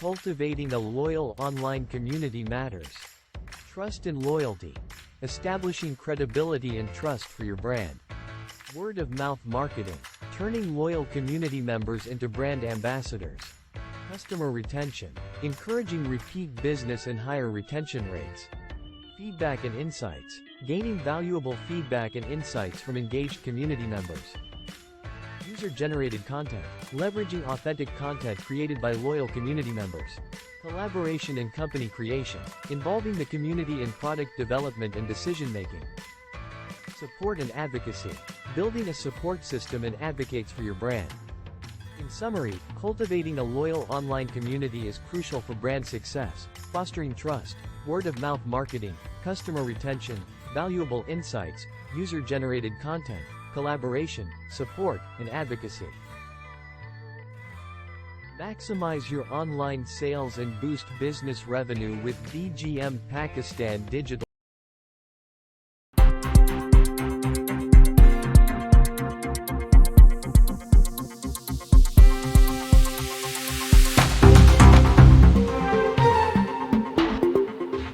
Cultivating a loyal online community matters. Trust and loyalty. Establishing credibility and trust for your brand. Word-of-mouth marketing. Turning loyal community members into brand ambassadors. Customer retention. Encouraging repeat business and higher retention rates. Feedback and insights. Gaining valuable feedback and insights from engaged community members. User-generated content. Leveraging authentic content created by loyal community members. Collaboration and company creation. Involving the community in product development and decision-making. Support and advocacy. Building a support system and advocates for your brand. In summary, cultivating a loyal online community is crucial for brand success, fostering trust, word-of-mouth marketing, customer retention, valuable insights, user-generated content, collaboration, support, and advocacy. Maximize your online sales and boost business revenue with BGM Pakistan Digital.